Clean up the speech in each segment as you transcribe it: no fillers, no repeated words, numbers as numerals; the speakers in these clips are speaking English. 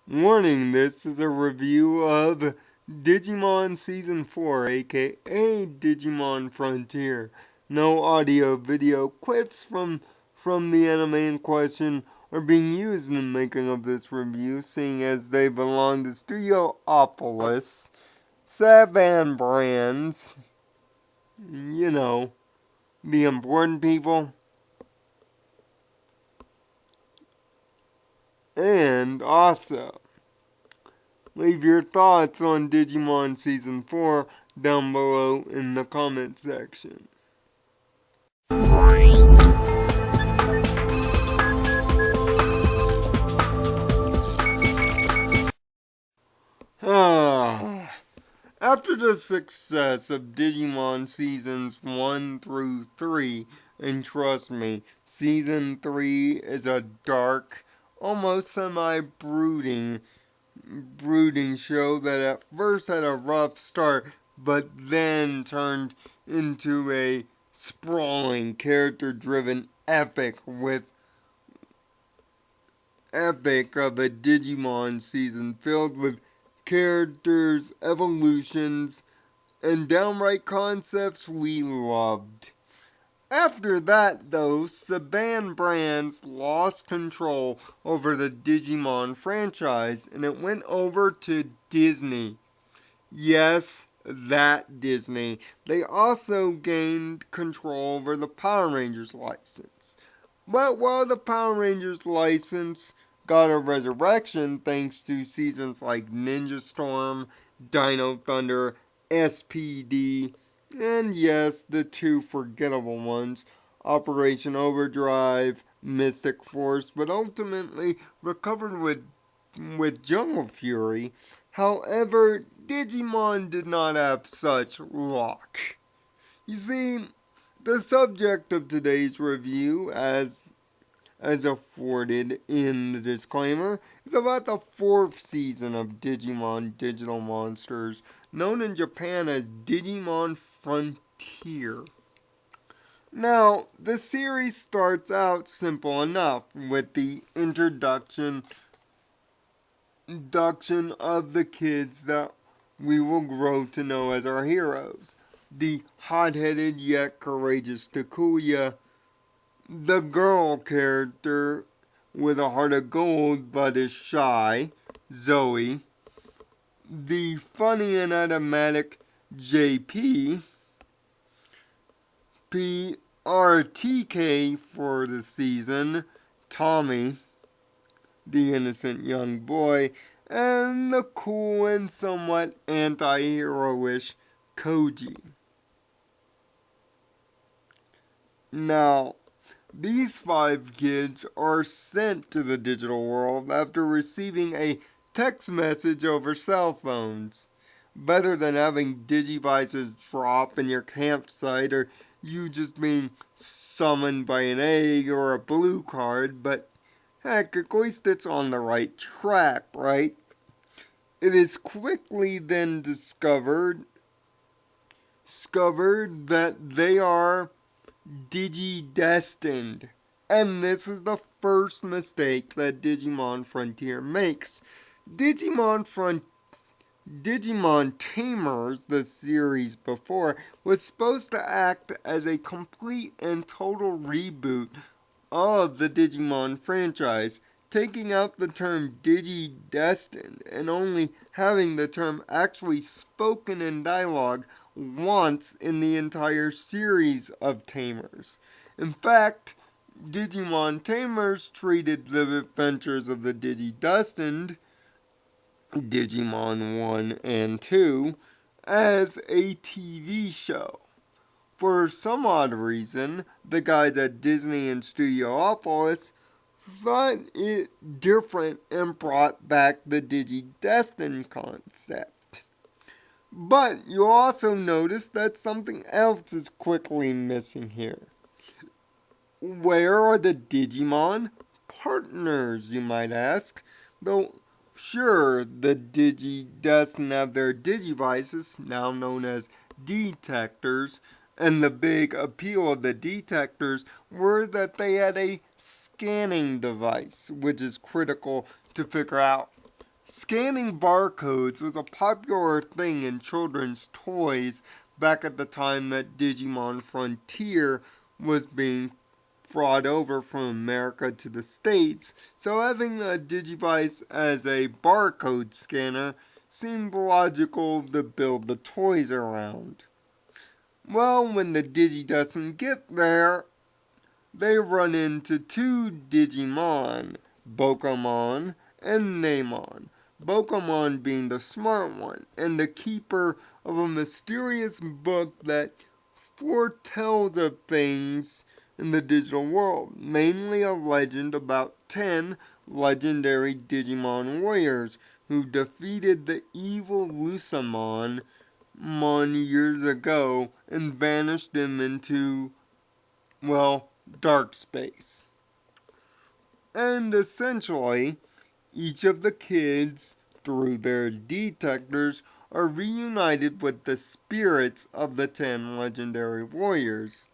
Warning, this is a review of Digimon Season 4, aka Digimon Frontier. No audio video clips from the anime in question are being used in the making of this review, seeing as they belong to Studiopolis, Saban Brands, you know, the important people, and also leave your thoughts on Digimon Season 4 down below in the comment section. After the success of Digimon Seasons 1 through 3, and trust me, Season 3 is a dark, almost semi-brooding show that at first had a rough start, but then turned into a sprawling, character-driven epic of a Digimon season filled with characters, evolutions, and downright concepts we loved. After that, though, Saban Brands lost control over the Digimon franchise and it went over to Disney. Yes, that Disney. They also gained control over the Power Rangers license. But while the Power Rangers license got a resurrection thanks to seasons like Ninja Storm, Dino Thunder, SPD, and yes, the two forgettable ones, Operation Overdrive, Mystic Force, but ultimately recovered with Jungle Fury. However, Digimon did not have such luck. You see, the subject of today's review, as afforded in the disclaimer, is about the fourth season of Digimon Digital Monsters, known in Japan as Digimon Frontier. Now, the series starts out simple enough with the introduction of the kids that we will grow to know as our heroes. The hot-headed yet courageous Takuya, the girl character with a heart of gold but is shy, Zoe, the funny and enigmatic JP, PRTK for the season, Tommy, the innocent young boy, and the cool and somewhat anti-heroish Koji. Now, these five kids are sent to the digital world after receiving a text message over cell phones. Better than having Digivices drop in your campsite or you just being summoned by an egg or a blue card, but heck, at least it's on the right track, right? It is quickly then discovered that they are Digi-destined. And this is the first mistake that Digimon Frontier makes. Digimon Digimon Tamers, the series before, was supposed to act as a complete and total reboot of the Digimon franchise, taking out the term Digi-destined and only having the term actually spoken in dialogue once in the entire series of Tamers. In fact, Digimon Tamers treated the adventures of the Digi-destined, Digimon 1 and 2, as a TV show. For some odd reason, the guys at Disney and Studiopolis thought it different and brought back the Digi-destined concept. But you'll also notice that something else is quickly missing here. Where are the Digimon Partners, you might ask? Though, sure, the Digi-destined have their Digivices, now known as detectors, and the big appeal of the detectors were that they had a scanning device, which is critical to figure out Scanning barcodes was a popular thing in children's toys back at the time that Digimon Frontier was being brought over from America to the States, so having a Digivice as a barcode scanner seemed logical to build the toys around. Well, when the Digi doesn't get there, they run into two Digimon, Bokomon and Namon. Bokomon being the smart one and the keeper of a mysterious book that foretells of things in the digital world, mainly a legend about 10 legendary Digimon warriors who defeated the evil Lusamon years ago and banished them into, well, dark space. And essentially, each of the kids, through their detectors, are reunited with the spirits of the 10 legendary warriors.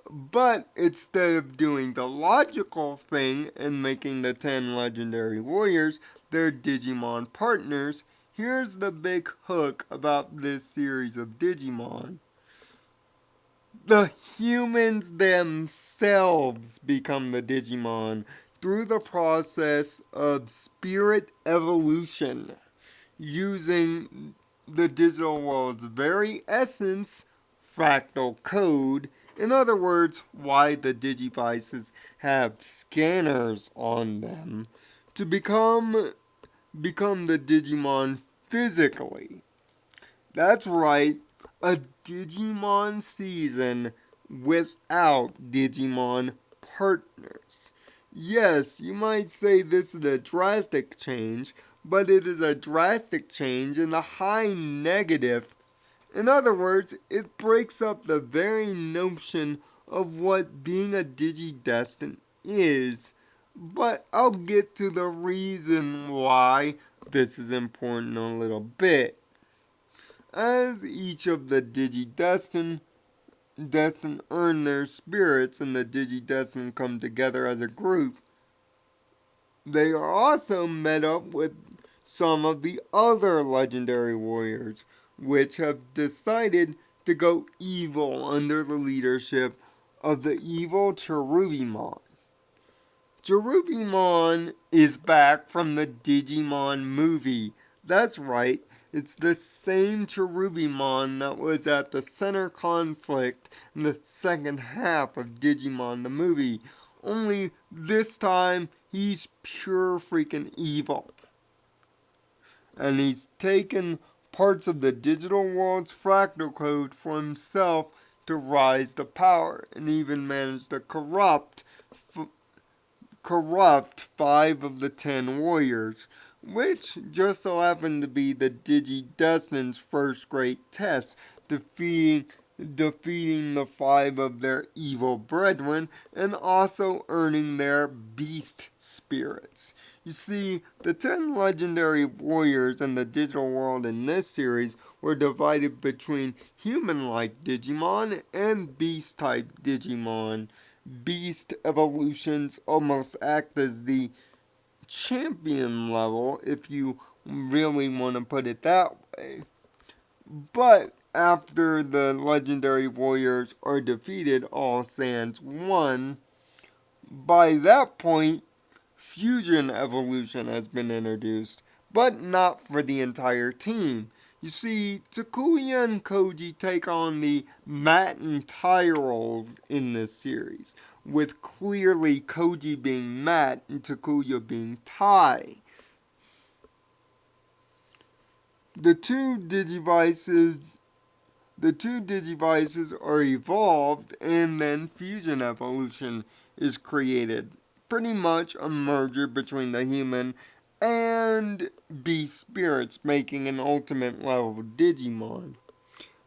But instead of doing the logical thing and making the 10 legendary warriors their Digimon partners, here's the big hook about this series of Digimon. The humans themselves become the Digimon through the process of spirit evolution, using the digital world's very essence, fractal code. In other words, why the Digivices have scanners on them to become the Digimon physically. That's right, a Digimon season without Digimon Partners. Yes, you might say this is a drastic change, but it is a drastic change in the high negative. In other words, it breaks up the very notion of what being a Digidestined is. But I'll get to the reason why this is important in a little bit. As each of the Digidestined earn their spirits and the Digidestined come together as a group, they are also met up with some of the other legendary warriors, which have decided to go evil under the leadership of the evil Cherubimon. Cherubimon is back from the Digimon movie. That's right, it's the same Cherubimon that was at the center conflict in the second half of Digimon the movie. Only this time, he's pure freaking evil. And he's taken parts of the digital world's fractal code for himself to rise to power and even managed to corrupt 5 of the 10 warriors, which just so happened to be the Digidestined's first great test, defeating the 5 of their evil brethren and also earning their beast spirits. You see, the 10 legendary warriors in the digital world in this series were divided between human-like Digimon and beast-type Digimon. Beast evolutions almost act as the champion level, if you really want to put it that way. But after the legendary warriors are defeated, all sans one, by that point, fusion evolution has been introduced, but not for the entire team. You see, Takuya and Koji take on the Matt and Tai roles in this series, with clearly Koji being Matt and Takuya being Tai. The two Digivices are evolved and then fusion evolution is created. Pretty much a merger between the human and beast spirits, making an ultimate level Digimon.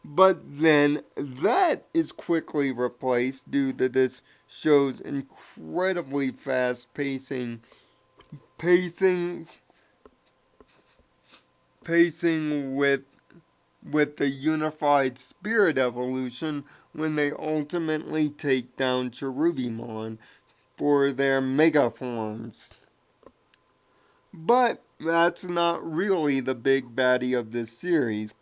But then that is quickly replaced due to this show's incredibly fast pacing with the unified spirit evolution when they ultimately take down Cherubimon for their mega forms. But that's not really the big baddie of this series.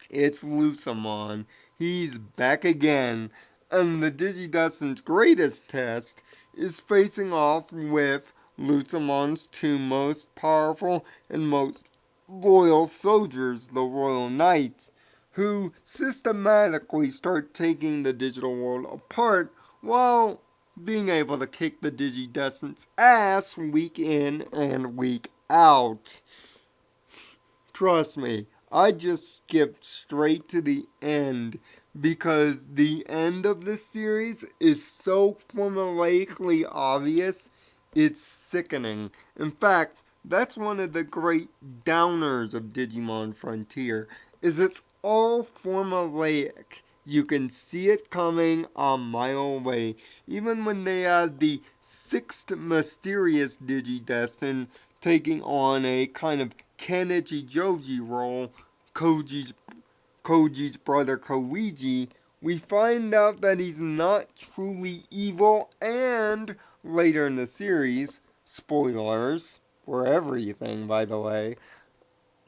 It's Lucamon. He's back again, and the Digidestin's greatest test is facing off with Lucamon's two most powerful and most loyal soldiers, the Royal Knights, who systematically start taking the digital world apart while being able to kick the Digidestin's ass week in and week out. Trust me, I just skipped straight to the end because the end of this series is so formulaically obvious, it's sickening. In fact, that's one of the great downers of Digimon Frontier, is it's all formulaic. You can see it coming a mile away. Even when they add the sixth mysterious Digidestin taking on a kind of Kenichi Joji role, Koji's brother Koiji, we find out that he's not truly evil, and later in the series, spoilers for everything by the way,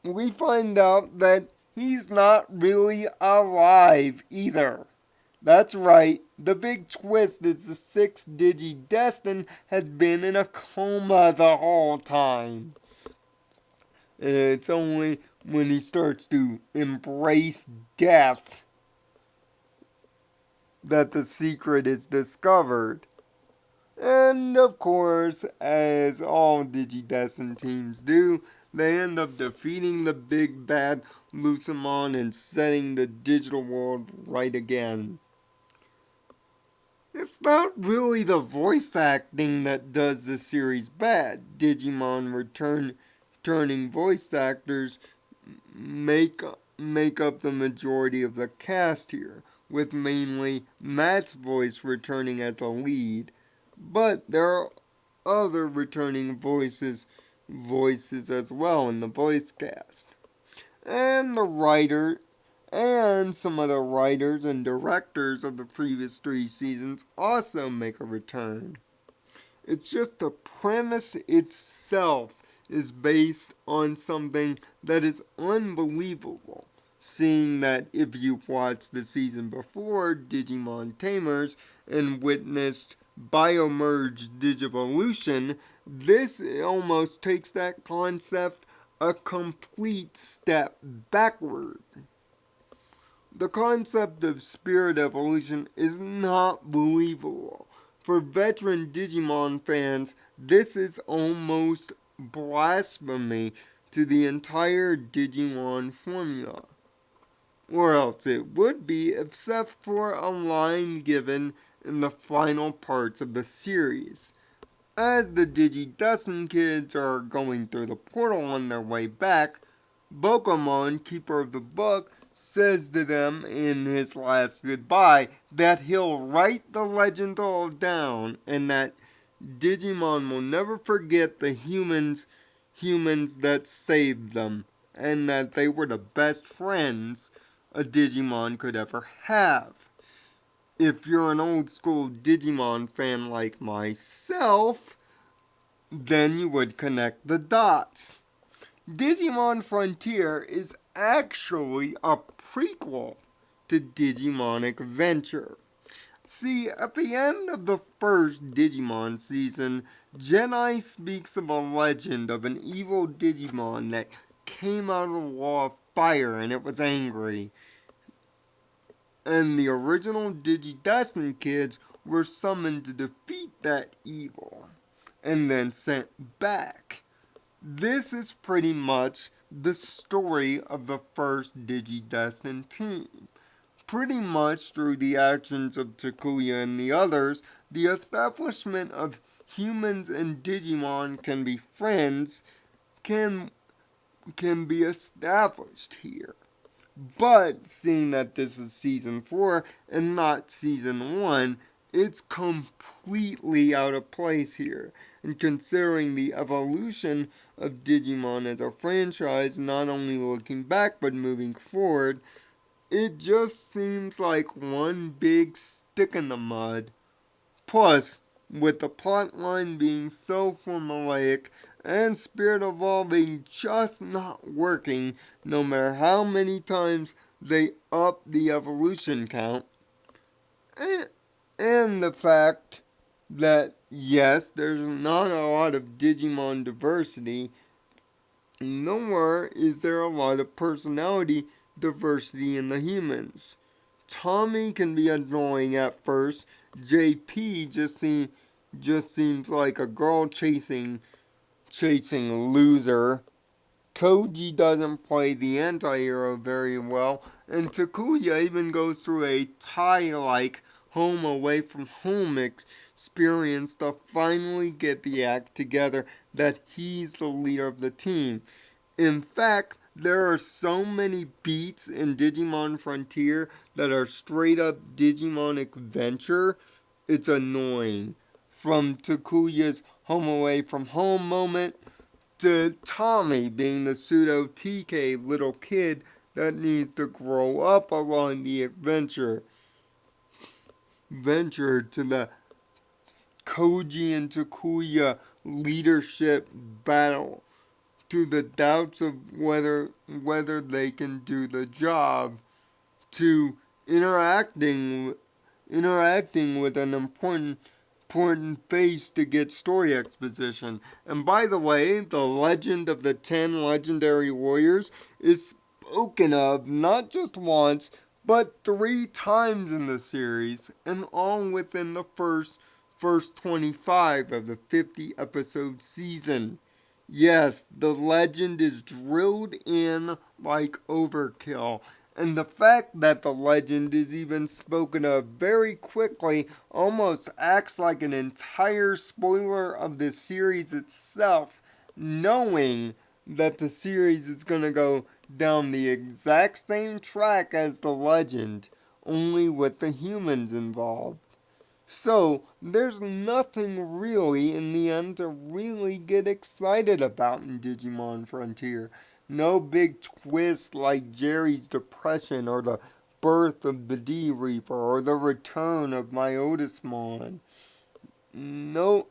we find out that he's not really alive either. That's right, the big twist is the sixth Digidestin has been in a coma the whole time. And it's only when he starts to embrace death that the secret is discovered. And of course, as all Digidestin teams do, they end up defeating the big bad Lucamon and setting the digital world right again. It's not really the voice acting that does the series bad. Digimon returning voice actors make up the majority of the cast here, with mainly Matt's voice returning as a lead. But there are other returning voices as well in the voice cast. And the writer and some other writers and directors of the previous three seasons also make a return. It's just the premise itself is based on something that is unbelievable. Seeing that if you watched the season before, Digimon Tamers, and witnessed Biomerge Digivolution, this almost takes that concept a complete step backward. The concept of spirit evolution is not believable. For veteran Digimon fans, this is almost blasphemy to the entire Digimon formula. Or else it would be, except for a line given in the final parts of the series. As the Digidestin kids are going through the portal on their way back, Bokomon, keeper of the book, says to them in his last goodbye that he'll write the legend all down and that Digimon will never forget the humans that saved them, and that they were the best friends a Digimon could ever have. If you're an old school Digimon fan like myself, then you would connect the dots. Digimon Frontier is actually a prequel to Digimon Adventure. See, at the end of the first Digimon season, Jedi speaks of a legend of an evil Digimon that came out of the wall of fire and it was angry. And the original Digidestin kids were summoned to defeat that evil and then sent back. This is pretty much the story of the first Digidestin team. Pretty much through the actions of Takuya and the others, the establishment of humans and Digimon can be friends can be established here. But seeing that this is season 4 and not season 1, it's completely out of place here. And considering the evolution of Digimon as a franchise, not only looking back but moving forward, it just seems like one big stick in the mud. Plus, with the plotline being so formulaic and spirit evolving just not working no matter how many times they up the evolution count. And, and the fact that, yes, there's not a lot of Digimon diversity, nor is there a lot of personality diversity in the humans. Tommy can be annoying at first. JP just seems like a girl chasing a loser. Koji doesn't play the anti-hero very well, and Takuya even goes through a tie-like home away from home experience to finally get the act together that he's the leader of the team. In fact, there are so many beats in Digimon Frontier that are straight up Digimon adventure, it's annoying. From Takuya's home away from home moment to Tommy being the pseudo TK little kid that needs to grow up along the venture to the Koji and Takuya leadership battle, to the doubts of whether they can do the job, to interacting with an important phase to get story exposition. And by the way, the legend of the 10 legendary warriors is spoken of not just once, but 3 times in the series, and all within the first 25 of the 50 episode season. Yes, the legend is drilled in like overkill, and the fact that the legend is even spoken of very quickly almost acts like an entire spoiler of the series itself, knowing that the series is going to go down the exact same track as the legend, only with the humans involved. So, there's nothing really in the end to really get excited about in Digimon Frontier. No big twist like Jerry's depression or the birth of the D Reaper or the return of Myotismon. No,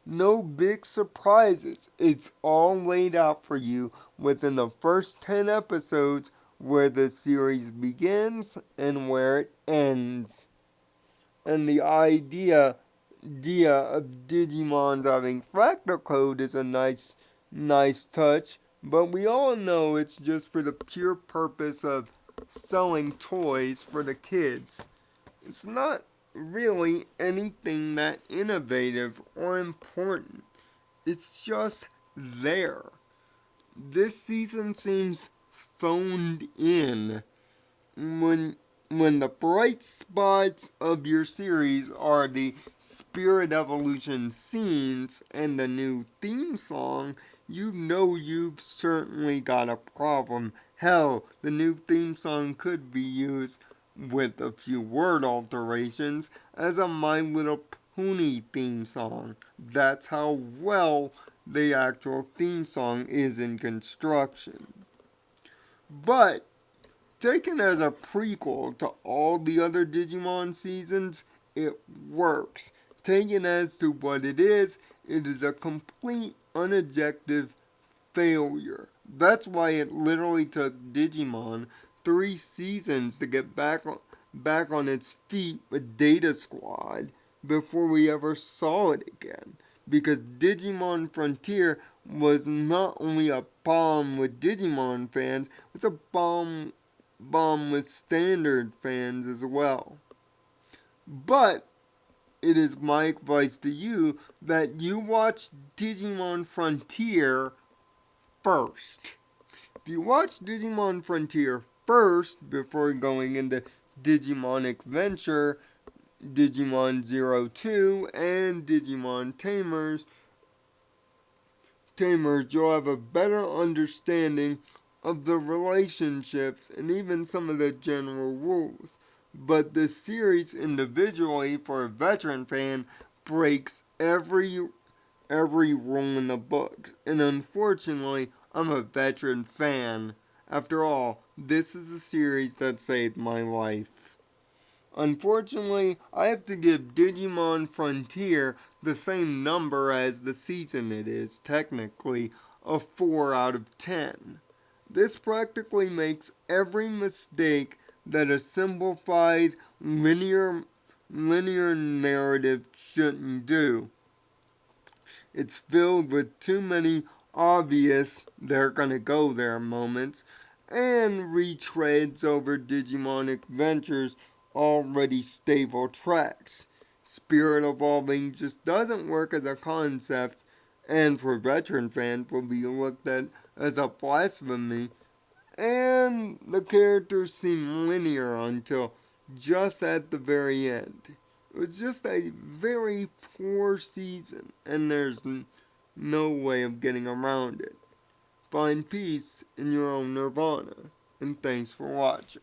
no big surprises. It's all laid out for you within the first 10 episodes where the series begins and where it ends. And the idea of Digimons having fractal code is a nice touch, but we all know it's just for the pure purpose of selling toys for the kids. It's not really anything that innovative or important. It's just there. This season seems phoned in when when the bright spots of your series are the spirit evolution scenes and the new theme song, you know you've certainly got a problem. Hell, the new theme song could be used with a few word alterations as a My Little Pony theme song. That's how well the actual theme song is in construction. But taken as a prequel to all the other Digimon seasons, it works. Taken as to what it is a complete unobjective failure. That's why it literally took Digimon 3 seasons to get back on its feet with Data Squad before we ever saw it again. Because Digimon Frontier was not only a bomb with Digimon fans, it's a bomb with standard fans as well. But it is my advice to you that you watch Digimon Frontier first. If you watch Digimon Frontier first before going into Digimon Adventure, Digimon 02, and Digimon Tamers, you'll have a better understanding of the relationships and even some of the general rules. But the series individually for a veteran fan breaks every rule in the book. And unfortunately, I'm a veteran fan. After all, this is a series that saved my life. Unfortunately, I have to give Digimon Frontier the same number as the season it is, technically, a 4 out of 10. This practically makes every mistake that a simplified linear narrative shouldn't do. It's filled with too many obvious they're gonna go there moments and retreads over Digimon Adventure's already stable tracks. Spirit evolving just doesn't work as a concept, and for veteran fans will be looked at as a blasphemy, and the characters seem linear until just at the very end. It was just a very poor season, and there's no way of getting around it. Find peace in your own nirvana, and thanks for watching.